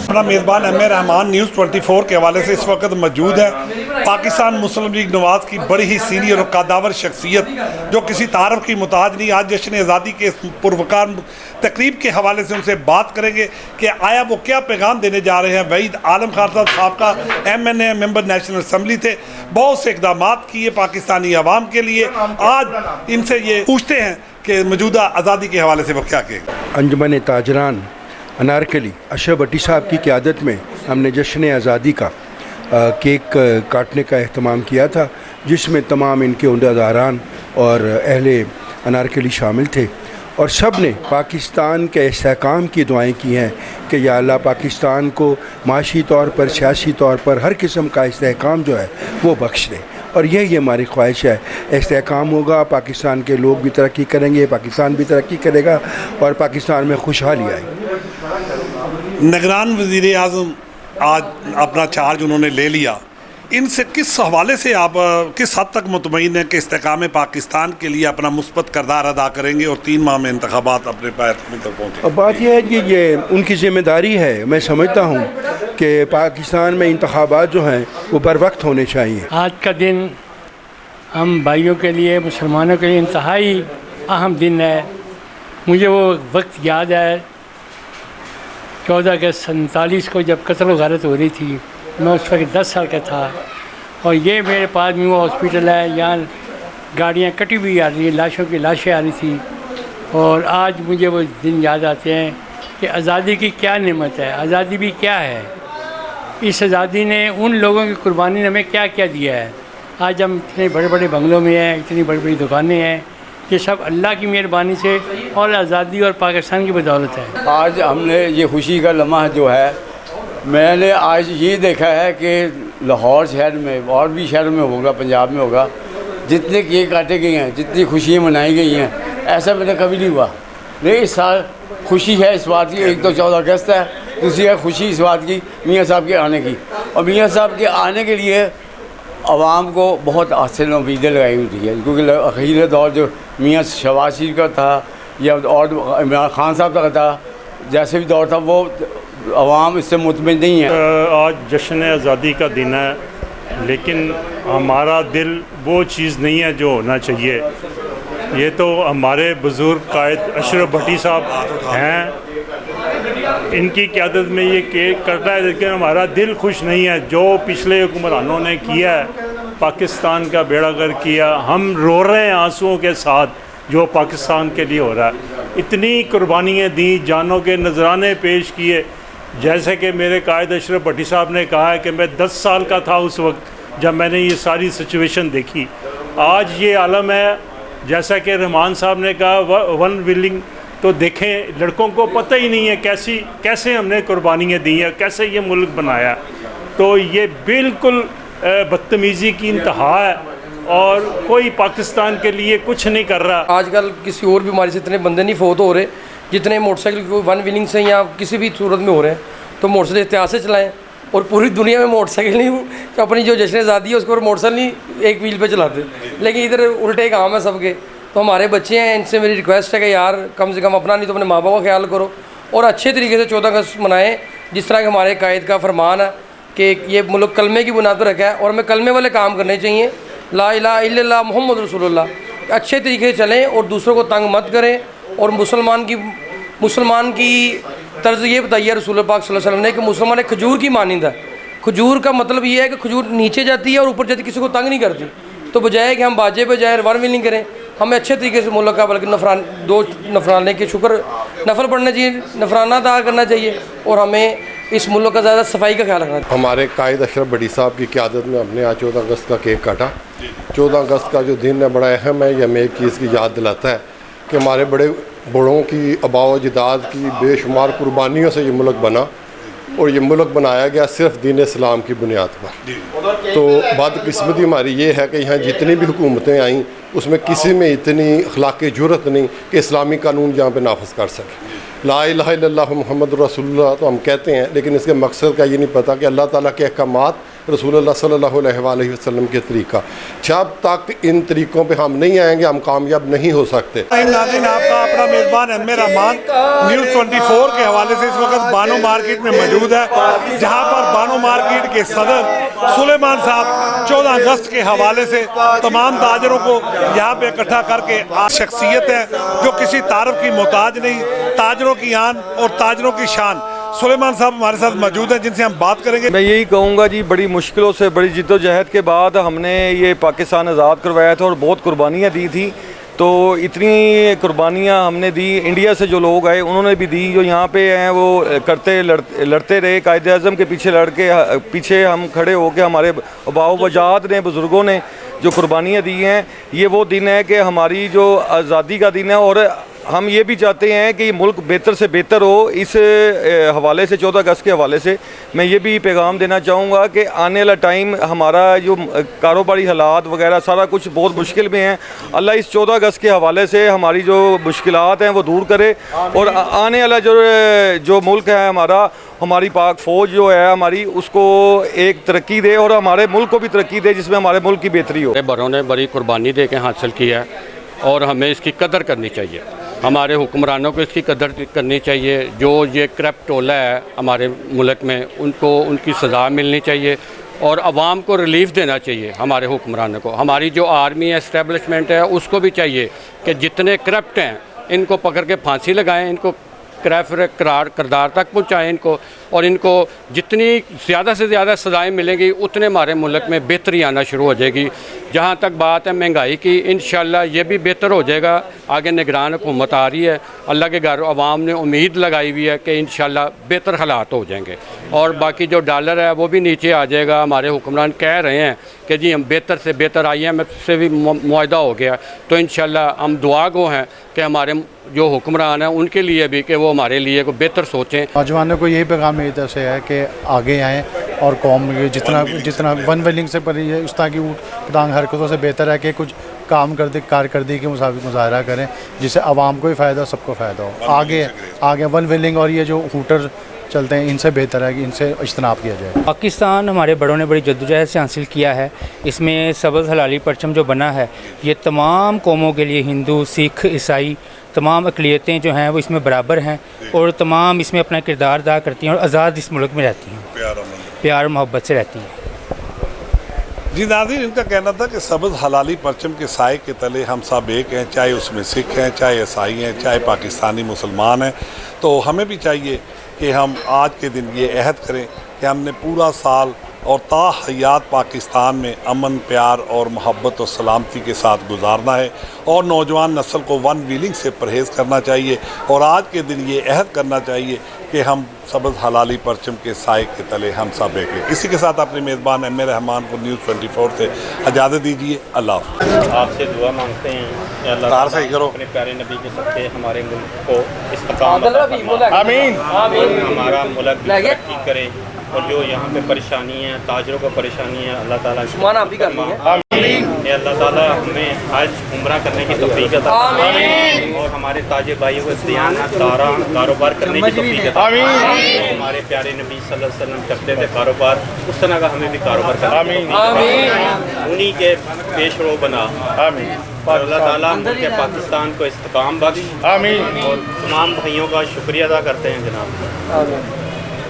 अपना मेज़बान M A Rahman news 24 के हवाले से इस वक्त मौजूद है। पाकिस्तान मुस्लिम लीग नवाज़ की बड़ी ही सीनियर और कादावर शख्सियत जो किसी तारफ़ की मुताज नहीं, आज जश्न आज़ादी के पुरवकार तकरीब के हवाले से उनसे बात करेंगे कि आया वो क्या पैगाम देने जा रहे हैं। वहीद आलम खान साहब साबका MNA मेंबर नेशनल असम्बली थे, बहुत से इक़दाम किए पाकिस्तानी अवाम के लिए। आज इनसे ये पूछते हैं कि मौजूदा आज़ादी के हवाले से वो क्या कहेंगे। अंजुमन ताजरान अनारकली अशरफ भट्टी साहब की क़यादत में हमने जश्न आज़ादी का केक काटने का अहतमाम किया था, जिसमें तमाम इनके उहदेदारान और अहले अनारकली शामिल थे और सब ने पाकिस्तान के इस्तेहकाम की दुआएं की हैं कि या अल्लाह पाकिस्तान को माशी तौर पर, सियासी तौर पर हर किस्म का इस्तेहकाम जो है वो बख्श दे। और यही हमारी ख्वाहिश है, इस्तेहकाम होगा, पाकिस्तान के लोग भी तरक्की करेंगे, पाकिस्तान भी तरक्की करेगा और पाकिस्तान में खुशहाली आएगी। निगरान वज़ीर आज़म आज अपना चार्ज उन्होंने ले लिया, इनसे किस हवाले से आप किस हद तक मुतमईन हैं कि इस्तेहकाम पाकिस्तान के लिए अपना मुस्बत किरदार अदा करेंगे और 3 माह में इंतखाबात अपने पैर तक पहुँचे। अब बात यह है कि ये उनकी ज़िम्मेदारी है। मैं समझता हूँ कि पाकिस्तान में इंतखाबात जो हैं वो बर वक्त होने चाहिए। आज का दिन हम भाइयों के लिए, मुसलमानों के लिए इंतहाई अहम दिन है। मुझे वो वक्त याद है 14 अगस्त 47 को जब कत्ल व गारत हो रही थी। मैं उस वक्त 10 साल का था और ये मेरे पास में वो हॉस्पिटल है, यहाँ गाड़ियाँ कटी हुई आ रही हैं, लाशों की लाशें आ रही थी। और आज मुझे वो दिन याद आते हैं कि आज़ादी की क्या नेमत है, आज़ादी भी क्या है। इस आज़ादी ने उन लोगों की कुर्बानी ने हमें क्या क्या दिया है। आज हम इतने बड़े बड़े बंगलों में हैं, इतनी बड़ी बड़ी दुकानें हैं, ये सब अल्लाह की मेहरबानी से और आज़ादी और पाकिस्तान की बदौलत है। आज हमने ये खुशी का लम्हा जो है, मैंने आज ये देखा है कि लाहौर शहर में और भी शहरों में होगा, पंजाब में होगा, जितने केक काटे गए हैं, जितनी खुशियाँ मनाई गई हैं, ऐसा मैंने कभी नहीं हुआ। नहीं, इस साल खुशी है इस बात की, एक तो 14 अगस्त है, दूसरी है खुशी इस बात की मियाँ साहब के आने की। और मियाँ साहब के आने के लिए आवाम को बहुत आसन उम्मीदें लगाई हुई है, क्योंकि अखीर दौर जो मियाँ शहबाज शरीफ का था या और इमरान खान साहब का था, जैसे भी दौर था, वो आवाम इससे मुतमिन नहीं है। आज जश्न आज़ादी का दिन है, लेकिन हमारा दिल वो चीज़ नहीं है जो होना चाहिए। ये तो हमारे बुज़ुर्ग कायद अशरफ भट्टी साहब हैं, इनकी क़यादत में ये केक करता है, लेकिन हमारा दिल खुश नहीं है। जो पिछले हुक्मरानों ने किया है, पाकिस्तान का बेड़ागर किया, हम रो रहे हैं आंसुओं के साथ जो पाकिस्तान के लिए हो रहा है। इतनी कुर्बानियाँ दी, जानों के नजराने पेश किए। जैसे कि मेरे कायद अशरफ भट्टी साहब ने कहा है कि मैं 10 साल का था उस वक्त जब मैंने ये सारी सिचुएशन देखी। आज ये आलम है, जैसा कि रहमान साहब ने कहा, वन विलिंग। तो देखें, लड़कों को पता ही नहीं है कैसे हमने कुर्बानियाँ दी हैं, कैसे ये मुल्क बनाया। तो ये बिल्कुल बदतमीज़ी की इंतहा है और कोई पाकिस्तान के लिए कुछ नहीं कर रहा। आजकल किसी और बीमारी से इतने बंदे नहीं फोत हो रहे जितने मोटरसाइकिल वन व्हीलिंग से या किसी भी सूरत में हो रहे हैं। तो मोटरसाइकिल एहतियात से चलाएं। और पूरी दुनिया में मोटरसाइकिल नहीं, तो अपनी जो जश्न आज़ादी है उसको मोटरसाइकिल नहीं एक व्हील पे चलाते, लेकिन इधर उल्टे काम है सबके। तो हमारे बच्चे हैं, इनसे मेरी रिक्वेस्ट है कि यार कम से कम अपना नहीं तो अपने माँ बाप का ख्याल करो और अच्छे तरीके से 14 अगस्त मनाएँ, जिस तरह के हमारे कायद का फरमान है कि ये मुल्क कलमे की बुनियाद पर रखा है और हमें कलमे वाले काम करने चाहिए। ला इलाहा इल्लल्लाह मुहम्मद रसूलुल्लाह। अच्छे तरीके से चलें और दूसरों को तंग मत करें। और मुसलमान की तर्ज ये बताइए रसूल पाक सल्लल्लाहु अलैहि वसल्लम ने कि मुसलमान एक खजूर की मानिंद है। खजूर का मतलब ये है कि खजूर नीचे जाती है और ऊपर जाती, किसी को तंग नहीं करती। तो बजाय कि हम बाजे पे जाए वर व्हीलिंग करें, हमें अच्छे तरीके से मुल्क का बल्कि दो नफराने के शुक्र नफल पढ़ना चाहिए, नफराना अदा करना चाहिए और हमें इस मुल्क का ज़्यादा सफाई का ख्याल रखना चाहिए। हमारे कायद अशरफ भट्टी साहब की क़यादत में हमने आज 14 अगस्त का केक काटा। 14 अगस्त का जो दिन है बड़ा अहम है। यह हमें एक चीज़ की याद दिलाता है कि हमारे बड़ों की आबाओ अजदाद की बेशुमार कुर्बानियों से ये मुल्क बना और ये मुल्क बनाया गया सिर्फ दीन इस्लाम की बुनियाद पर। तो बदकिस्मती हमारी ये है कि यहाँ जितनी भी हुकूमतें आईं उसमें किसी में इतनी अखलाक़ी जुर्रत नहीं कि इस्लामी कानून यहाँ पे नाफिज कर सके। ला इलाहा इल्लल्लाह मुहम्मद रसूलुल्लाह तो हम कहते हैं, लेकिन इसके मकसद का ये नहीं पता कि अल्लाह ताला के अहकामात रसूलुल्लाह सल्लल्लाहु अलैहि वसल्लम के तरीका। जब तक इन तरीक़ों पे हम नहीं आएंगे हम कामयाब नहीं हो सकते। नाज़रीन, आपका अपना मेज़बान एम ए रहमान न्यूज़ 24 के हवाले से इस वक्त बानो मार्केट में मौजूद है, जहां पर बानो मार्केट के सदर सुलेमान साहब 14 अगस्त के हवाले से तमाम ताजरों को यहाँ पे इकट्ठा करके शख्सियत है जो किसी तारफ़ की मोहताज नहीं, ताजरों की आन और ताजरों की शान। सुलेमान साहब हमारे साथ मौजूद हैं जिनसे हम बात करेंगे। मैं यही कहूँगा जी, बड़ी मुश्किलों से बड़ी जिद्दोजहद के बाद हमने ये पाकिस्तान आज़ाद करवाया था और बहुत कुर्बानियाँ दी थी। तो इतनी कुर्बानियाँ हमने दी, इंडिया से जो लोग आए उन्होंने भी दी, जो यहाँ पे हैं वो लड़ते रहे। कायद-ए-आज़म के पीछे हम खड़े होकर हमारे आबाओ वजात ने, बुज़ुर्गों ने जो कुर्बानियाँ दी हैं, ये वो दिन है कि हमारी जो आज़ादी का दिन है। और हम ये भी चाहते हैं कि मुल्क बेहतर से बेहतर हो। इस हवाले से 14 अगस्त के हवाले से मैं ये भी पैगाम देना चाहूँगा कि आने वाला टाइम हमारा जो कारोबारी हालात वगैरह सारा कुछ बहुत मुश्किल में है। अल्लाह इस 14 अगस्त के हवाले से हमारी जो मुश्किलात हैं वो दूर करे और आने वाला जो मुल्क है हमारी पाक फ़ौज जो है हमारी, उसको एक तरक्की दे और हमारे मुल्क को भी तरक्की दे जिसमें हमारे मुल्क की बेहतरी हो। बड़ों ने बड़ी कुर्बानी दे के हासिल किया है और हमें इसकी कदर करनी चाहिए। हमारे हुक्मरानों को इसकी कदर करनी चाहिए। जो ये करप्ट टोला है हमारे मुल्क में, उनको उनकी सज़ा मिलनी चाहिए और आवाम को रिलीफ देना चाहिए। हमारे हुक्मरानों को, हमारी जो आर्मी है, इस्टेब्लिशमेंट है, उसको भी चाहिए कि जितने करप्ट हैं इनको पकड़ के फांसी लगाएं, इनको किरदार तक पहुँचाएँ इनको, और इनको जितनी ज़्यादा से ज़्यादा सज़ाएँ मिलेंगी उतने हमारे मुल्क में बेहतरी आना शुरू हो जाएगी। जहाँ तक बात है महंगाई की, इंशाल्लाह ये भी बेहतर हो जाएगा। आगे निगरान हुकूमत आ रही है, अल्लाह के घर आवाम ने उम्मीद लगाई हुई है कि इंशाल्लाह बेहतर हालात हो जाएंगे और बाकी जो डॉलर है वो भी नीचे आ जाएगा। हमारे हुक्मरान कह रहे हैं कि जी हम बेहतर से बेहतर, IMF से भी मुआहदा हो गया, तो इंशाल्लाह हम दुआ गो हैं कि हमारे जो हुक्मरान हैं उनके लिए भी कि वो हमारे लिए को बेहतर सोचें। नौजवानों को यही पैगाम मेरी तरफ से है कि आगे आएँ और कौम जितना वन वेलिंग से परी है उस तरह की ऊट टांग हरकतों से बेहतर है कि कुछ कारकर्दगी के मुताबिक मुजाहरा करें जिससे आवाम को भी फ़ायदा, सबको फ़ायदा हो। आगे वन वेलिंग और ये जो हूटर चलते हैं इनसे बेहतर है कि इनसे इज्तनाब किया जाए। पाकिस्तान हमारे बड़ों ने बड़ी जद्दोजहद से हासिल किया है। इसमें सब्ज़ हलाली परचम जो बना है ये तमाम कौमों के लिए, हिंदू, सिख, ईसाई, तमाम अक़लियतें जो हैं वो इसमें बराबर हैं और तमाम इसमें अपना किरदार अदा करती हैं और आज़ाद इस मुल्क में रहती हैं, प्यार मोहब्बत से रहती हैं। जी नाज़रीन, इनका कहना था कि सब्ज़ हलाली परचम के साए के तले हम सब एक हैं, चाहे उसमें सिख हैं, चाहे ईसाई हैं, चाहे पाकिस्तानी मुसलमान हैं। तो हमें भी चाहिए कि हम आज के दिन ये अहद करें कि हमने पूरा साल और ता हयात पाकिस्तान में अमन, प्यार और मोहब्बत और सलामती के साथ गुजारना है और नौजवान नस्ल को वन व्हीलिंग से परहेज़ करना चाहिए और आज के दिन ये अहद करना चाहिए कि हम सब्ज़ हलाली परचम के साए के तले हम सब एक हैं। इसी के साथ अपने मेज़बान एम ए रहमान को न्यूज़ 24 से इजाज़त दीजिए। अल्लाह हाफ़िज़। आपसे दुआ मांगते हैं अल्लाह सही करो, अपने प्यारे नबी के सदक़े हमारे मुल्क को इस्तिक़ामत, आमीन, हमारा मुल्क तरक्की करे और जो यहाँ पे परेशानी है, ताजरों को परेशानी है, अल्लाह ताला अल्लाह ताला हमें हज उम्रा करने की तौफीक अता फरमाए और हमारे ताजे भाइयों को दियानत कारोबार करने की तौफीक अता फरमाए। हमारे प्यारे नबी सल्लल्लाहु अलैहि वसल्लम करते थे कारोबार, उस तरह का हमें भी कारोबार करना, उन्हीं के पेशरो बना। और अल्लाह ताला मुल्क पाकिस्तान को इस्तिकाम बख्श, आमीन। और तमाम भाइयों का शुक्रिया अदा करते हैं जनाब,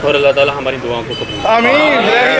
और अल्लाह ताला हमारी दुआओं को कबूल, आमीन।